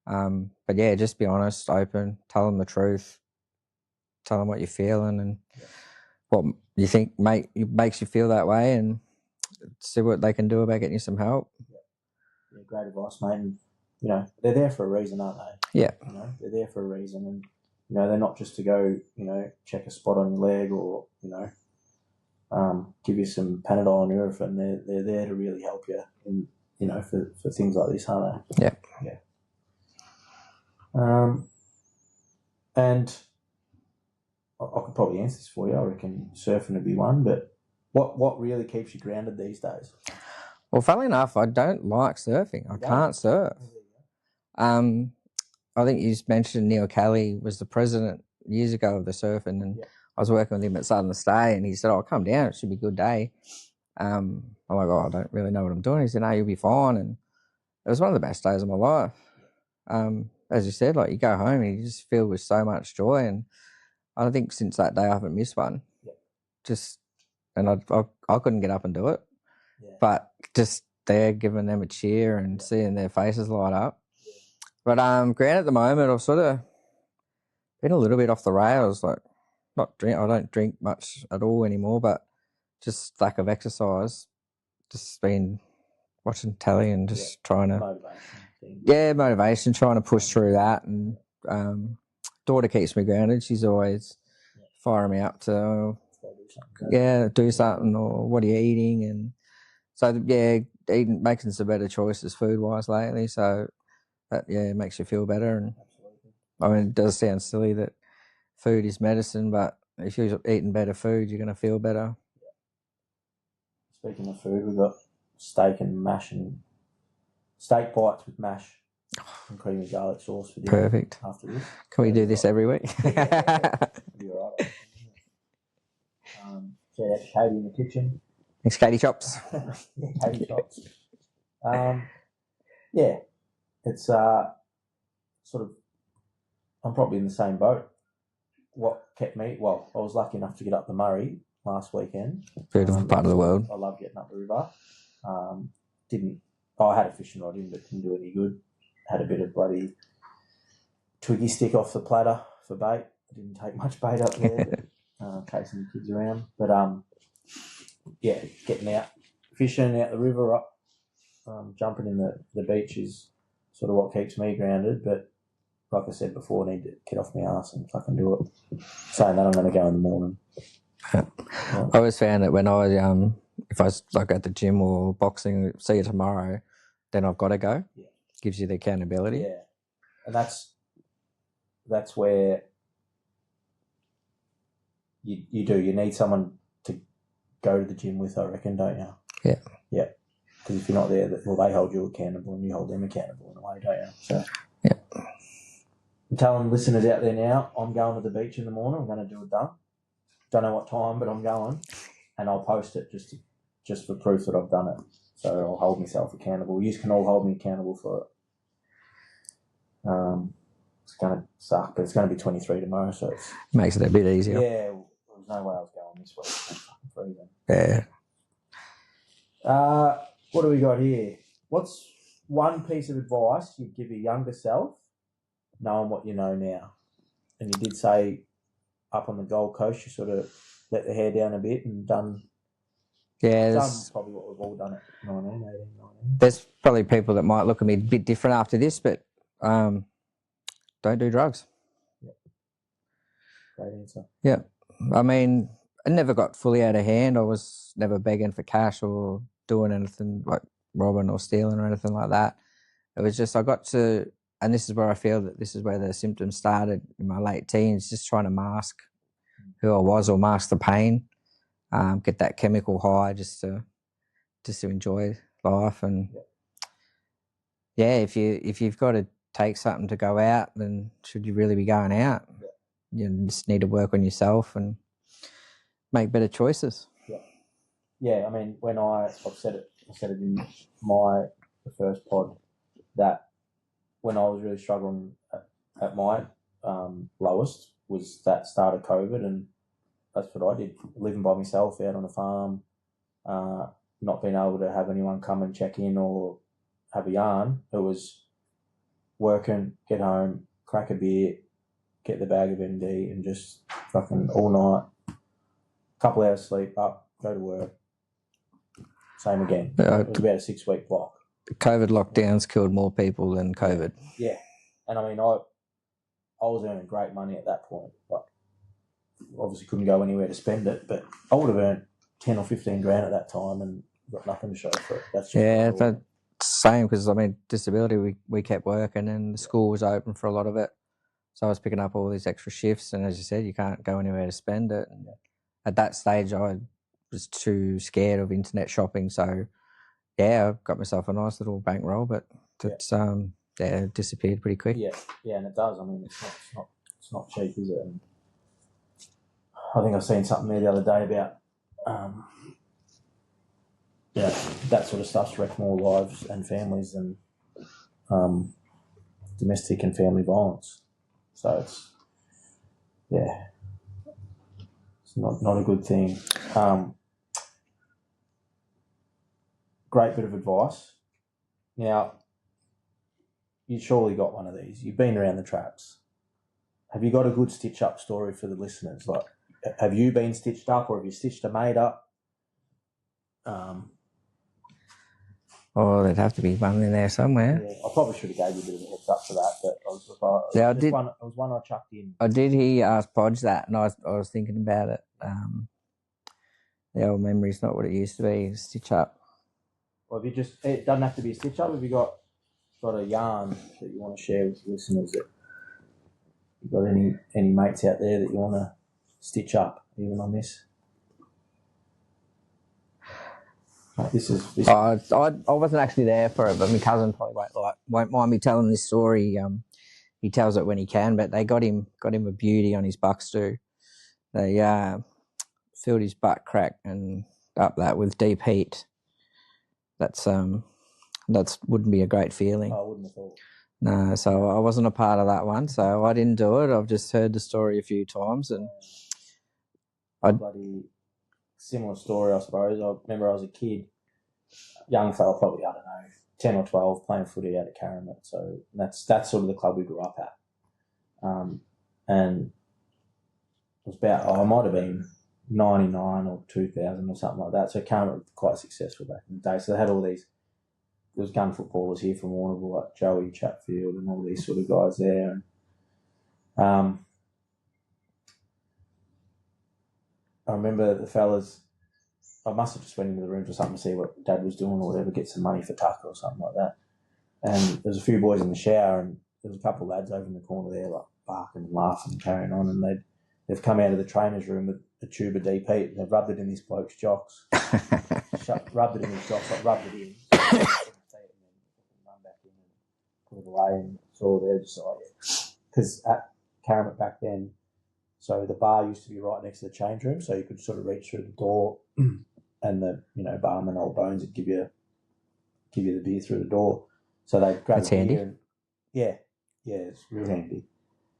But yeah, just be honest, open, tell them the truth, tell them what you're feeling and what you think makes you feel that way, and see what they can do about getting you some help. Yeah, great advice, mate. And, they're there for a reason, aren't they? Yeah. They're there for a reason, and they're not just to go, check a spot on your leg or give you some Panadol and Nurofen. They're there to really help you in, for things like this, aren't they? Yeah. Yeah. And I could probably answer this for you. I reckon surfing would be one, but what really keeps you grounded these days? Well, funnily enough, I don't like surfing. I can't surf. I think you mentioned Neil Kelly was the president years ago of the surfing, and I was working with him at Southern Stay, and he said, "Oh, come down. It should be a good day." I'm like, "Oh, I don't really know what I'm doing." He said, "No, you'll be fine." And it was one of the best days of my life. As you said, like you go home and you just feel with so much joy, and I think since that day I haven't missed one. And I couldn't get up and do it, but just there giving them a cheer and seeing their faces light up. But Grant, at the moment, I've sort of been a little bit off the rails. Like, I don't drink much at all anymore, but just lack of exercise. Just been watching telly and just trying to motivation, trying to push through that. And daughter keeps me grounded. She's always firing me up to do something, or what are you eating? And so making some better choices food wise lately. So that makes you feel better. And I mean, it does sound silly that food is medicine, but if you're eating better food, you're going to feel better. Speaking of food, we've got steak and mash and steak bites with mash and creamy garlic sauce for dinner. Perfect. After this, can we do this every week? Be all right. Shout out to Katie in the kitchen. Thanks, Katie Chops. Katie Chops. It's sort of, I'm probably in the same boat. What kept me, I was lucky enough to get up the Murray last weekend. Beautiful part of the world. I love getting up the river. I had a fishing rod in, but didn't do any good. Had a bit of bloody twiggy stick off the platter for bait. I didn't take much bait up there, but, chasing the kids around. But, getting out, fishing out the river, up, jumping in the beach is sort of what keeps me grounded. But like I said before, I need to get off my ass and fucking do it. Saying that, I'm going to go in the morning. I always found that when I if I was like at the gym or boxing, see you tomorrow, then I've got to go. Yeah. Gives you the accountability. Yeah, and that's where you do. You need someone to go to the gym with, I reckon, don't you? Yeah. Yeah. Because if you're not there, they hold you accountable and you hold them accountable in a way, don't you? So. Yeah. I'm telling listeners out there now, I'm going to the beach in the morning. I'm going to do it done. Don't know what time, but I'm going, and I'll post it just for proof that I've done it. So I'll hold myself accountable. You can all hold me accountable for it. It's going to suck, but it's going to be 23 tomorrow, so it makes it a bit easier. Yeah, there's no way I was going this week. It's fucking freezing. Yeah. What do we got here? What's one piece of advice you'd give your younger self, knowing what you know now? And you did say up on the Gold Coast, you sort of let the hair down a bit and done Yeah, Done probably what we've all done at 19, 18, 19. there's probably people that might look at me a bit different after this, but don't do drugs. Yeah. Great answer. Yeah. I mean, I never got fully out of hand. I was never begging for cash or doing anything like robbing or stealing or anything like that. It was just I got to, and this is where I feel that this is where the symptoms started in my late teens, just trying to mask who I was or mask the pain, get that chemical high just to enjoy life. And yeah, if you've got to take something to go out, then should you really be going out? You just need to work on yourself and make better choices. Yeah. I mean, when I said it in the first pod that when I was really struggling at my lowest was that start of COVID, and that's what I did, living by myself out on a farm, not being able to have anyone come and check in or have a yarn. It was working, get home, crack a beer, get the bag of MD, and just fucking all night, couple hours sleep, up, go to work, same again. It was about a 6-week block. COVID lockdowns killed more people than COVID. Yeah. And I mean, I was earning great money at that point, but obviously couldn't go anywhere to spend it. But I would have earned 10 or 15 grand at that time and got nothing to show for it. That's just that's same, because I mean, disability, we kept working and the school was open for a lot of it. So I was picking up all these extra shifts, and as you said, you can't go anywhere to spend it. And at that stage, I was too scared of internet shopping. So yeah, I got myself a nice little bankroll, but it's it disappeared pretty quick. Yeah, and it does. I mean, it's not cheap, is it? And I think I've seen something there the other day about that sort of stuff's wrecked more lives and families than domestic and family violence. So it's not a good thing. Great bit of advice. Now, you surely got one of these. You've been around the traps. Have you got a good stitch-up story for the listeners? Like, have you been stitched up, or have you stitched a mate up? Oh, there'd have to be one in there somewhere. Yeah, I probably should have gave you a bit of a heads up for that, but it was one I chucked in. I did hear ask Podge that, and I was thinking about it. The old memory's not what it used to be. Stitch up. Well, it doesn't have to be a stitch up. Have you got a yarn that you want to share with listeners? That you got any mates out there that you want to stitch up, even on this? I wasn't actually there for it, but my cousin probably won't mind me telling this story. He tells it when he can, but they got him a beauty on his buck stew. They filled his butt crack and up that with deep heat. That's wouldn't be a great feeling. I wouldn't have thought. No, so I wasn't a part of that one, so I didn't do it. I've just heard the story a few times, and bloody similar story, I suppose. I remember I was a kid, young fella, probably, I don't know, 10 or 12, playing footy out at Caramet. So that's sort of the club we grew up at. And it was about, I might have been 99 or 2000 or something like that. So Caramet was quite successful back in the day. So they had all these, there was gun footballers here from Warrnambool, like Joey Chatfield and all these sort of guys there. And I remember the fellas, I must have just went into the room for something to see what Dad was doing or whatever, get some money for Tucker or something like that. And there was a few boys in the shower, and there was a couple of lads over in the corner there, like barking and laughing and carrying on. And they've come out of the trainer's room with a tube of deep heat, and they've rubbed it in this bloke's jocks. Rubbed it in his jocks, like rubbed it in. And then run back in and put it away, and it's all there, just like, because at Caramet back then, so the bar used to be right next to the change room, so you could sort of reach through the door, and the barman, old bones, would give you the beer through the door. So they'd grab a beer. Handy. And, yeah, it's real handy.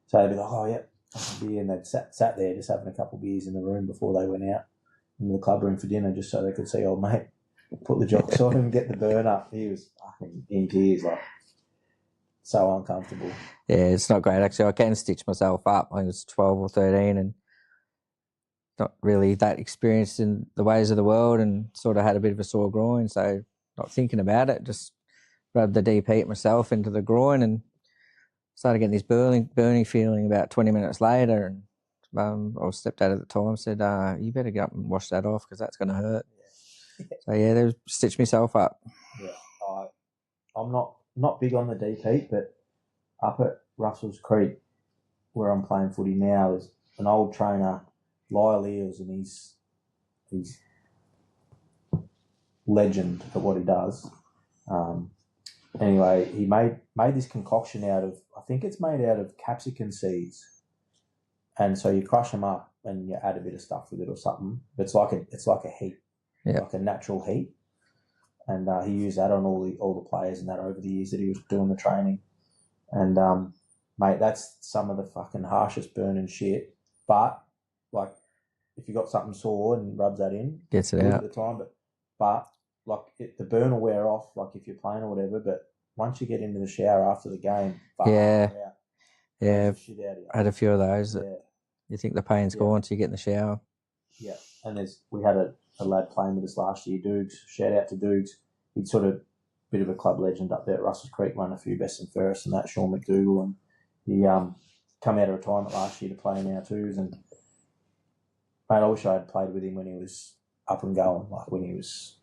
So they'd be like, oh yeah, beer, and they'd sat there just having a couple of beers in the room before they went out into the club room for dinner, just so they could see old mate put the jocks on and get the burn up. He was fucking in tears, like so uncomfortable. Yeah, it's not great actually. I can stitch myself up. I think it's 12 or 13, and not really that experienced in the ways of the world, and sort of had a bit of a sore groin. So not thinking about it, just rubbed the deep heat myself into the groin and started getting this burning feeling about 20 minutes later. And I was stepped out at the time, said, you better get up and wash that off because that's going to hurt. Yeah. So, yeah, they stitched myself up. Yeah, I'm not big on the deep heat, but up at Russell's Creek, where I'm playing footy now, there's an old trainer, Lyle Eels, and he's legend at what he does. Anyway, he made this concoction out of, I think it's made out of capsicum seeds, and so you crush them up and you add a bit of stuff with it or something. But it's like a heat, like a natural heat, and he used that on all the players and that over the years that he was doing the training. And mate, that's some of the fucking harshest burning shit. But like, if you got something sore and rubs that in, gets it out at the time. But like the burn will wear off, like if you're playing or whatever. But once you get into the shower after the game, yeah, shit out of you. I had a few of those. That you think the pain's gone once you get in the shower. Yeah, and we had a lad playing with us last year, Dukes. Shout out to Dukes. He'd sort of bit of a club legend up there at Russell's Creek, won a few best and fairest and that, Sean McDougall, and he come out of retirement last year to play in our twos. And mate, I wish I had played with him when he was up and going, like when he was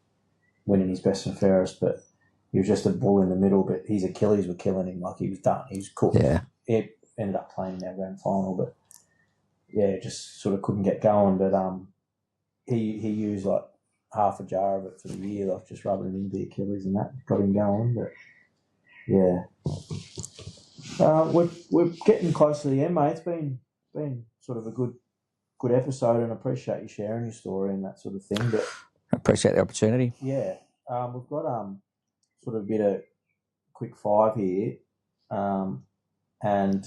winning his best and fairest. But he was just a bull in the middle. But his Achilles were killing him, like he was done. He was cooked. Yeah, he ended up playing in our grand final, but yeah, just sort of couldn't get going. But he used like half a jar of it for the year, like just rubbing it into the Achilles, and that got him going. But yeah, we're getting close to the end, mate. It's been sort of a good episode, and I appreciate you sharing your story and that sort of thing. But I appreciate the opportunity. Yeah, we've got sort of a bit of quick five here, and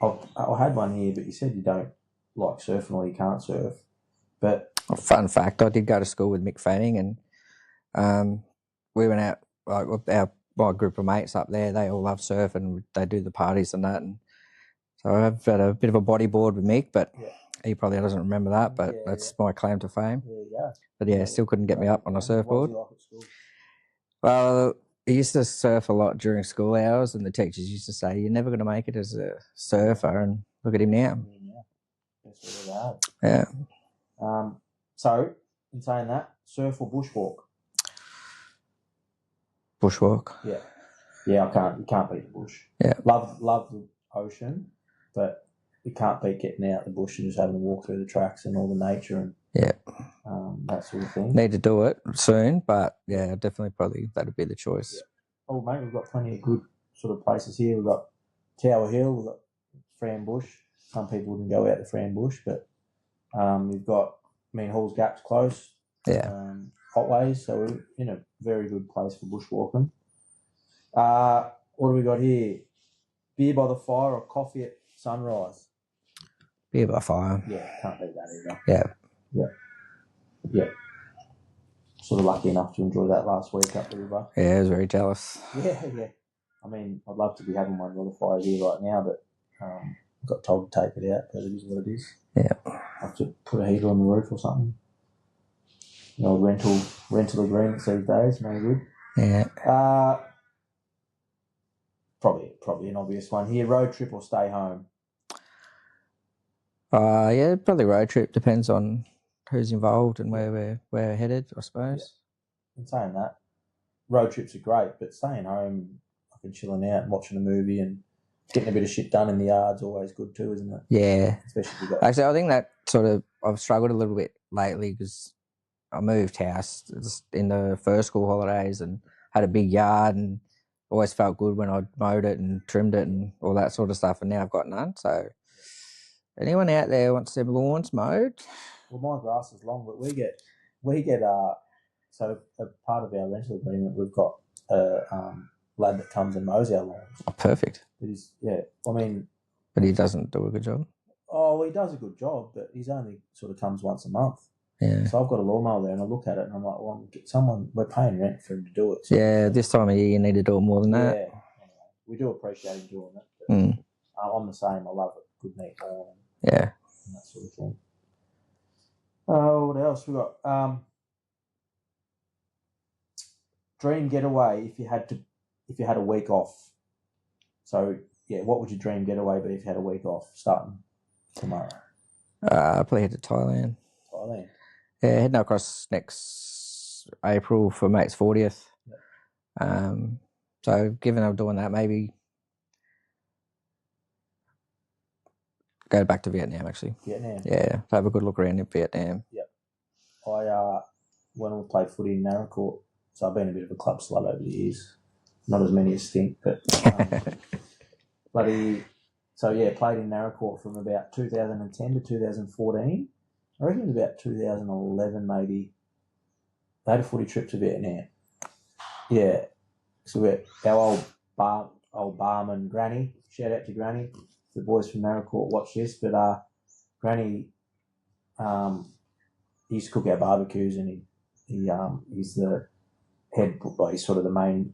I had one here, but you said you don't like surfing or you can't surf. But fun fact, I did go to school with Mick Fanning, and we went out, like my group of mates up there, they all love surfing. They do the parties and that, and so I've had a bit of a bodyboard with Mick, but he probably doesn't remember that, but that's my claim to fame. There you go. But yeah, still couldn't get me up on a surfboard. What was he like at school? Well, he used to surf a lot during school hours, and the teachers used to say, "You're never going to make it as a surfer," and look at him now. Yeah. So, in saying that, surf or bushwalk? Bushwalk. Yeah. Yeah, you can't beat the bush. Yeah. Love the ocean, but you can't beat getting out the bush and just having to walk through the tracks and all the nature and that sort of thing. Need to do it soon, but yeah, definitely probably that'd be the choice. Yeah. Oh, mate, we've got plenty of good sort of places here. We've got Tower Hill, we've got Fran Bush. Some people wouldn't go out to Fran Bush, but we've got, Hall's Gap's close. Yeah. Hotways, so we're in a very good place for bushwalking. What do we got here? Beer by the fire or coffee at sunrise? Beer by fire. Yeah, can't beat that either. Yeah. Yeah. Sort of lucky enough to enjoy that last week up the river. Yeah, I was very jealous. Yeah. I'd love to be having one by the fire here right now, but I got told to take it out, but it is what it is. Yeah. I have to put a heater on the roof or something. Rental agreements these days, no good. Yeah. Probably an obvious one here. Road trip or stay home? Yeah, probably road trip. Depends on who's involved and where we're headed, I suppose. Yeah. In saying that, road trips are great, but staying home, fucking chilling out and watching a movie and getting a bit of shit done in the yard's always good too, isn't it? Yeah. Especially if you got... Actually, I think that sort of, I've struggled a little bit lately because I moved house in the first school holidays and had a big yard and always felt good when I mowed it and trimmed it and all that sort of stuff, and now I've got none. So anyone out there wants their lawns mowed? Well, my grass is long, but we get so a part of our rental agreement, we've got a lad that comes and mows our lawns. Oh, perfect. But but he doesn't do a good job. Oh, he does a good job, but he's only sort of comes once a month. Yeah. So I've got a lawnmower there, and I look at it, and I'm like, well, get someone. We're paying rent for him to do it. So yeah, this time of year you need to do it more than that. Yeah, we do appreciate him doing it. But, Mm. I'm the same. I love it. Good neat lawn. Yeah. sort of thing. Oh, what else we got? Dream getaway if you had a week off. So yeah, what would your dream getaway be if you had a week off starting tomorrow? Probably head to Thailand. Thailand. Yeah, heading across next April for mate's 40th. Yep. So given I'm doing that, maybe go back to Vietnam actually. Vietnam. Yeah, have a good look around in Vietnam. Yep. I when we played footy in Naracoorte, so I've been a bit of a club slut over the years. Not as many as think, but played in Naracoorte from about 2010 to 2014. I reckon it was about 2011 maybe. They had a footy trip to Vietnam. Yeah. So we our old barman Granny, shout out to Granny. The boys from Naracoorte watch this, but Granny he used to cook our barbecues, and he's the head, he's sort of the main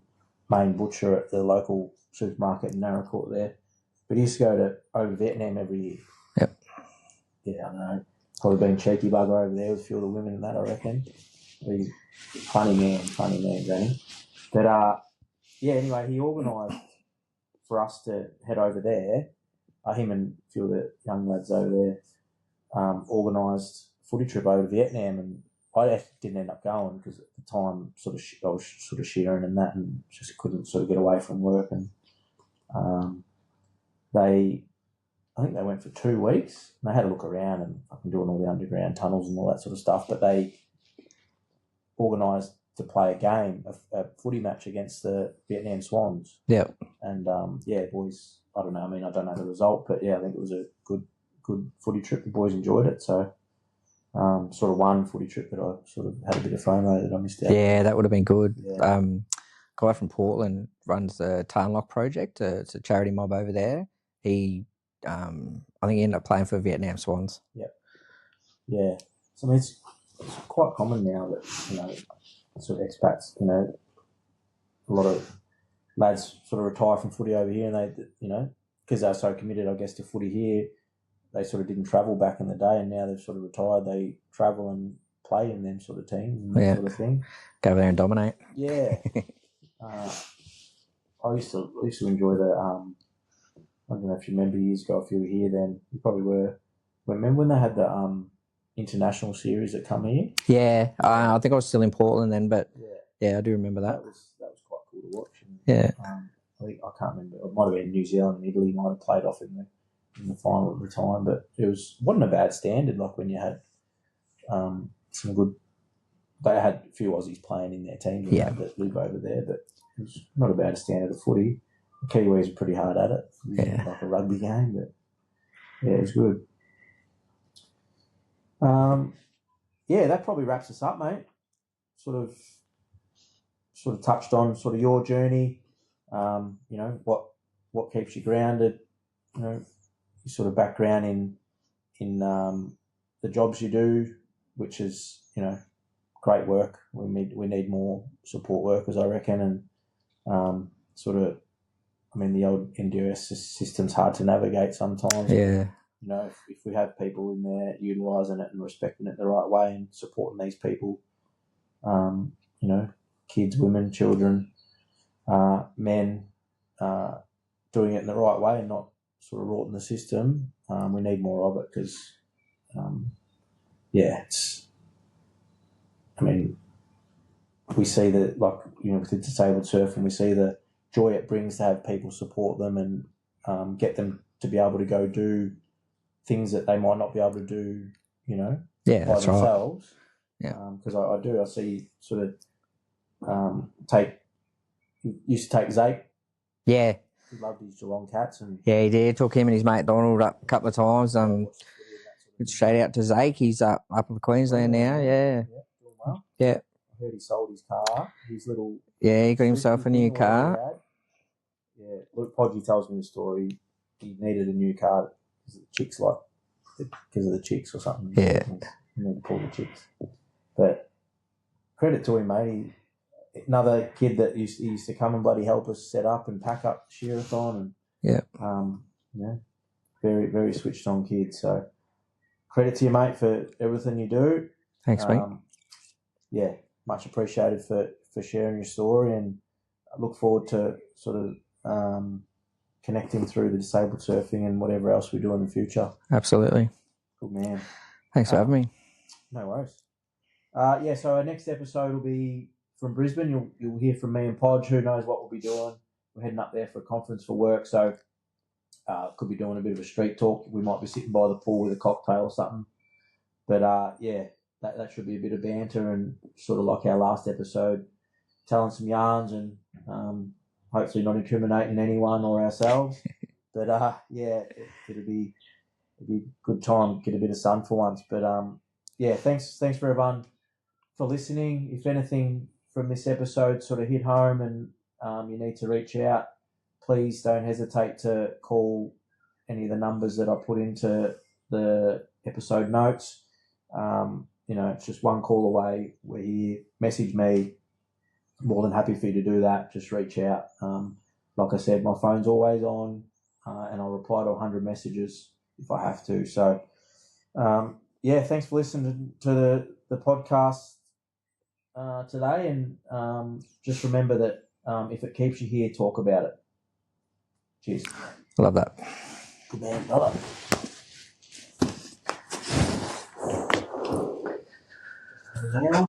butcher at the local supermarket in Naracoorte there. But he used to go over Vietnam every year. Yep. Yeah, I know. Probably been cheeky bugger over there with a few of the women and that, I reckon. He's funny man, Granny. But anyway, he organised for us to head over there. Him and a few of the young lads over there organised a footy trip over to Vietnam, and I didn't end up going because at the time I was sort of shearing and that, and just couldn't sort of get away from work. And I think they went for 2 weeks, and they had a look around and fucking doing all the underground tunnels and all that sort of stuff. But they organised to play a game, a footy match against the Vietnam Swans. Yeah. And boys, I don't know. I mean, I don't know the result, but yeah, I think it was a good footy trip. The boys enjoyed it, so. Sort of one footy trip that I sort of had a bit of FOMO that I missed out. Yeah, that would have been good. Yeah. Guy from Portland runs the Tarnlock Project. It's a charity mob over there. He, I think he ended up playing for Vietnam Swans. Yep. Yeah. So I mean, it's quite common now that, sort of expats, a lot of lads sort of retire from footy over here, and they, because they're so committed, I guess, to footy here, they sort of didn't travel back in the day, and now they've sort of retired. They travel and play in them sort of teams and that sort of thing. Go over there and dominate. Yeah. I used to enjoy the, I don't know if you remember years ago, if you were here then, you probably were. Remember when they had the international series that come here? Yeah, I think I was still in Portland then, but yeah, I do remember that. That was quite cool to watch. And, yeah. I think, I can't remember, it might have been New Zealand and Italy might have played off in the final at the time, but wasn't a bad standard. Like when you had some good, they had a few Aussies playing in their team that live over there, but it was not a bad standard of footy. The Kiwis are pretty hard at it. It like a rugby game, but yeah, it was good. That probably wraps us up, mate. Sort of touched on sort of your journey. What keeps you grounded. Your sort of background in the jobs you do, which is great work. We need more support workers, I reckon, and the old NDOS system's hard to navigate sometimes. Yeah. If we have people in there utilising it and respecting it the right way and supporting these people, kids, women, children, men, doing it in the right way and not sort of rorting the system, we need more of it because, we see that, with the disabled surf, and we see the joy it brings to have people support them and get them to be able to go do things that they might not be able to do, by themselves. Right. Yeah. Because I see sort of used to take Zake. Yeah. He loved his Geelong Cats. And yeah, he did. Took him and his mate Donald up a couple of times. Shout out to Zake. He's up in Queensland now. Yeah. Doing well. Yeah. I heard he sold his car. His little. Yeah, he got himself a new car. Yeah, Luke Podgy tells me the story. He needed a new car because of the chicks or something. Yeah. He needed to pull the chicks. But credit to him, mate. Another kid that used to come and bloody help us set up and pack up the shearathon, and very, very switched on kid. So credit to you, mate, for everything you do. Thanks, mate. Yeah, much appreciated for sharing your story, and I look forward to sort of connecting through the disabled surfing and whatever else we do in the future. Absolutely. Good man. Thanks for having me. No worries. So our next episode will be from Brisbane. You'll hear from me and Podge. Who knows what we'll be doing? We're heading up there for a conference for work, so could be doing a bit of a street talk. We might be sitting by the pool with a cocktail or something. But that should be a bit of banter and sort of like our last episode, telling some yarns and hopefully not incriminating anyone or ourselves. But it'll be a good time. Get a bit of sun for once. But thanks for everyone for listening. If anything from this episode sort of hit home and you need to reach out, please don't hesitate to call any of the numbers that I put into the episode notes. It's just one call away. We're here. Message me. More than happy for you to do that. Just reach out. Like I said, my phone's always on, and I'll reply to 100 messages if I have to. So, thanks for listening to the podcast today, and just remember that if it keeps you here, talk about it. Cheers. Love that. Good man, brother. Yeah.